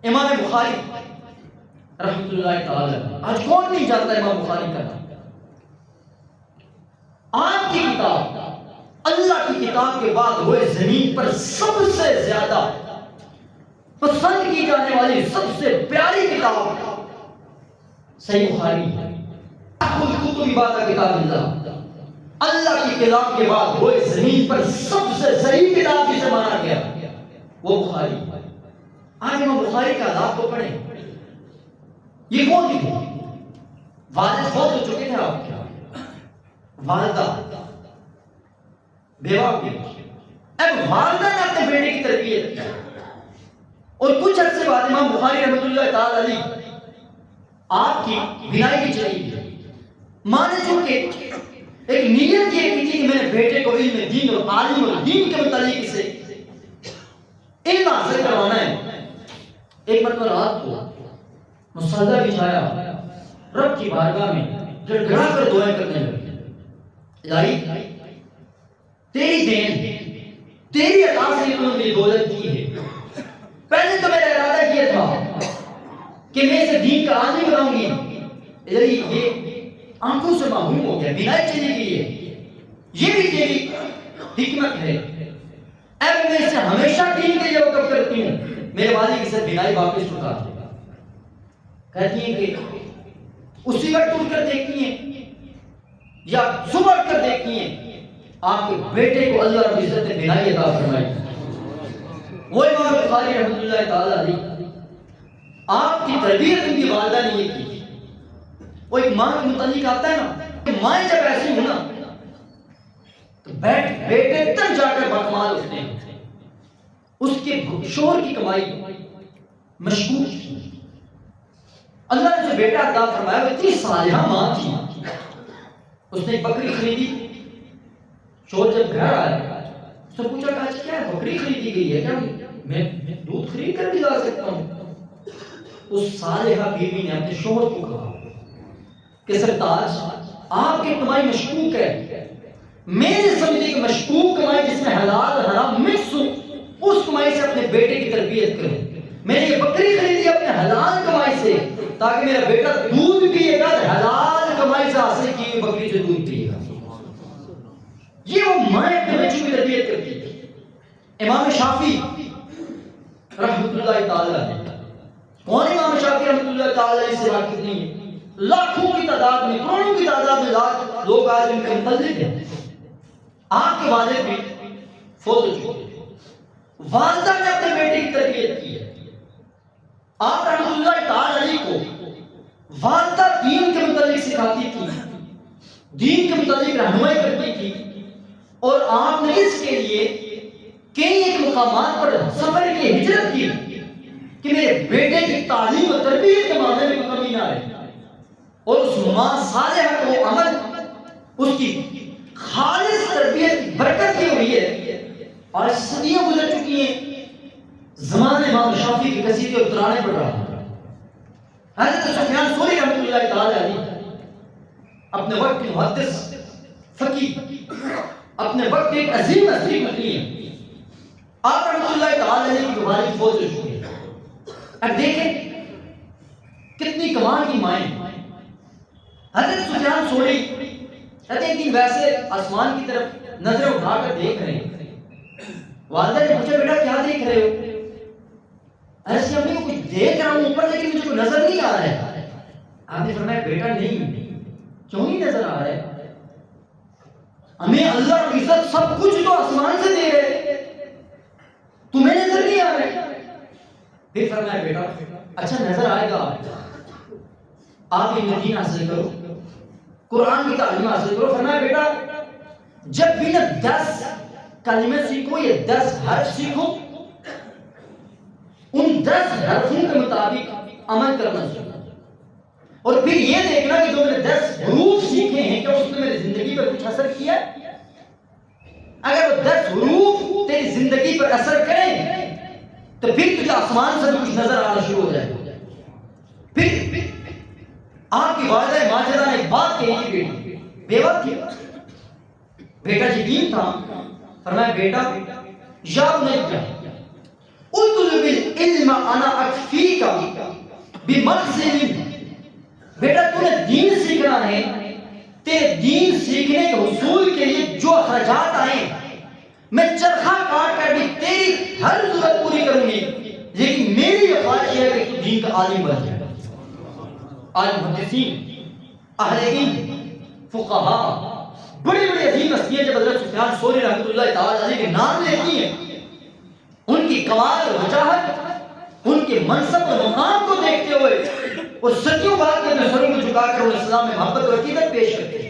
امام بخاری رحمۃ اللہ تعالی، آج کون نہیں جانتا امام بخاری کا نام؟ آپ کی کتاب، اللہ کی کتاب کے بعد ہوئے زمین پر سب سے زیادہ پسند کی جانے والی سب سے پیاری کتاب صحیح بخاری ہے۔ الکتب بعد کتاب اللہ، اللہ کی کتاب کے بعد ہوئے زمین پر سب سے صحیح کتاب جسے مانا گیا وہ بخاری۔ آج امام بخاری کا حالات کو پڑھیں، یہ کون تھے؟ والد فوت ہو چکے تھے آپ کے، والدہ بیوہ بھی، اب والدہ نے اپنے بیٹے کی تربیت کی، اور کچھ عرصے بعد امام بخاری رحمۃ اللہ تعالی علیہ آپ کی بینائی کی چلی گئی۔ ماں نے چونکہ ایک نیت یہ کی تھی کہ میں نے بیٹے کو علم دین اور عالم اور دین کے متعلق سے علم حاصل کروانا ہے، ایک مرتبہ رات کو مصلی بچھایا، رب کی بارگاہ میں گڑ گڑا کر دعائیں کرنے لگے، الہی تیری دین، تیری عطا سے انہوں نے میری دولت دی ہے، پہلے تو میرا ارادہ یہ تھا کہ میں اسے دین کا عالم بناؤں گی، الہی یہ آنکھوں سے محروم ہو گیا، بینائی چلی گئی ہے، یہ بھی تیری حکمت ہے، اب میں اسے ہمیشہ دین کے لیے وقف کرتی ہوں، میرے والد کی سے بینائی واپس اٹھا دے۔ کہتی ہیں کہ اسی وقت اٹھ کر دیکھتی ہیں یا صبح اٹھ کر دیکھتی ہیں آپ کے بیٹے کو اللہ رب العزت نے بینائی عطا فرمائی۔ وہ امام بخاری رحمۃ اللہ تعالی علیہ، آپ کی تربیت ان کی والدہ نے یہ کی۔ وہ ایک ماں کے متعلق آتا ہے نا کہ مائیں جب ایسی ہوں نا تو بیٹے تب جا کر بکمال ہوتے ہیں۔ اس کے شوہر کی کمائی مشکوک تھی، اللہ نے جو بیٹا عطا فرمایا وہ اتنی صالحہ ماں تھی، اس نے ایک بکری خریدی، شوہر جب گھر آیا اس نے پوچھا کہ آج کیا ہے، بکری خریدی گئی ہے، کیا میں دودھ خرید کر بھی لا سکتا ہوں؟ اس صالحہ بیوی نے اپنے شوہر کو کہا کہ سرتاج آپ کی کمائی مشکوک ہے، میں نے سمجھی کہ مشکوک کمائی جس میں حلال حرام مکس ہو اس کمائی سے اپنے بیٹے کی تربیت کروں، میں نے یہ بکری خریدی اپنے حلال کمائی سے تاکہ میرا بیٹا دودھ پیے گا، حلال کمائی سے حاصل کی ہوئی بکری سے دودھ پیے گا۔ یہ وہ مائیں اپنے بچوں کی تربیت کرتی تھی۔ امام شافعی رحمۃ اللہ تعالی علیہ، کون امام شافعی رحمۃ اللہ تعالی علیہ سے واقف نہیں ہے؟ لاکھوں کی تعداد میں، کروڑوں کی تعداد میں لوگ آج ان کے مقلد ہیں۔ آپ کے والد بھی فوت ہو چکے، والدہ نے اپنے بیٹے کی تربیت کی ہے۔ آپ رحمۃ اللہ تعالی علیہ کو والدہ دین کے متعلق سکھاتی تھی، دین کے متعلق رہنمائی کرتی تھی، اور آپ نے اس کے لیے کئی ایک مقامات پر سفر کی ہجرت کی کہ میرے بیٹے کی تعلیم و تربیت کے معاملے میں کمی نہ رہے، اور اس ماں صالحہ کو عمل اس کی خالص تربیت کی برکت کی ہوئی ہے، اور صدیاں گزر چکی ہیں، زمانے امام شافعی کے قصیدے اور ترانے پڑھ رہا ہے۔ حضرت سفیان ثوری رحمۃ اللہ تعالی علیہ اپنے وقت کے محدث فقیہ، اپنے وقت کے ایک عظیم ہستی نکلی ہیں۔ آپ رحمۃ اللہ تعالی علیہ کی والد فوت ہو چکے ہیں۔ اب دیکھیں کتنی کمال کی مائیں۔ حضرت سفیان ثوری کہتے ہیں کہ ویسے آسمان کی طرف نظر اٹھا کر دیکھ رہے ہیں، والدہ نے پوچھا بیٹا کیا دیکھ رہے ہو؟ ایسے امی کو کچھ دیکھ رہا ہوں اوپر لیکن مجھے کوئی نظر نہیں آ رہا ہے۔ آپ نے فرمایا بیٹا نہیں، کیوں نہیں نظر آ رہا ہے؟ ہمیں اللہ رب العزت سب کچھ تو آسمان سے دے رہے، تمہیں نظر نہیں آ رہا ہے؟ پھر فرمایا بیٹا اچھا نظر آئے گا، آپ علم دین حاصل کرو، قرآن کی تعلیم حاصل کرو۔ فرمایا بیٹا جب بھی نہ 10 کلمے سیکھو یا 10 حرف سیکھو، ان 10 حرفوں کے مطابق عمل کرنا سیکھو، اور پھر یہ دیکھنا کہ جو میں نے 10 حروف سیکھے ہیں کیا اس نے میری زندگی پر کچھ اثر کیا ہے؟ اگر وہ 10 حروف تیری زندگی پر اثر کریں تو پھر تجھے آسمان سے کچھ نظر آنا شروع ہو جائے گا۔ پھر آپ کی والدہ ماجدہ نے ایک بات کہی کہ بیٹی بیوہ تھی، بیٹا یتیم تھا، فرمایا بیٹا یا بنیا اطلب العلم انا اکفیک بمخزن، بیٹا تو نے دین سیکھنا ہے، تیرے دین سیکھنے کے حصول کے لیے جو اخراجات آئیں میں چرخہ کاٹ کر بھی تیری ہر ضرورت پوری کروں گی، لیکن میری خواہش ہے کہ تو دین کا عالم بن جائے۔ آج محدثین، اہل علم، فقہا، بڑی بڑی عظیم ہستیاں جب حضرت سفیان ثوری رحمۃ اللہ تعالی علیہ کے نام لیتی ہیں، ان کی کمال اور وجاہت، ان کے منصب اور مقام کو دیکھتے ہوئے وہ صدیوں بعد کے اپنے سروں کو جھکا کر اسلام میں محبت اور عقیدت پیش کرتے ہیں۔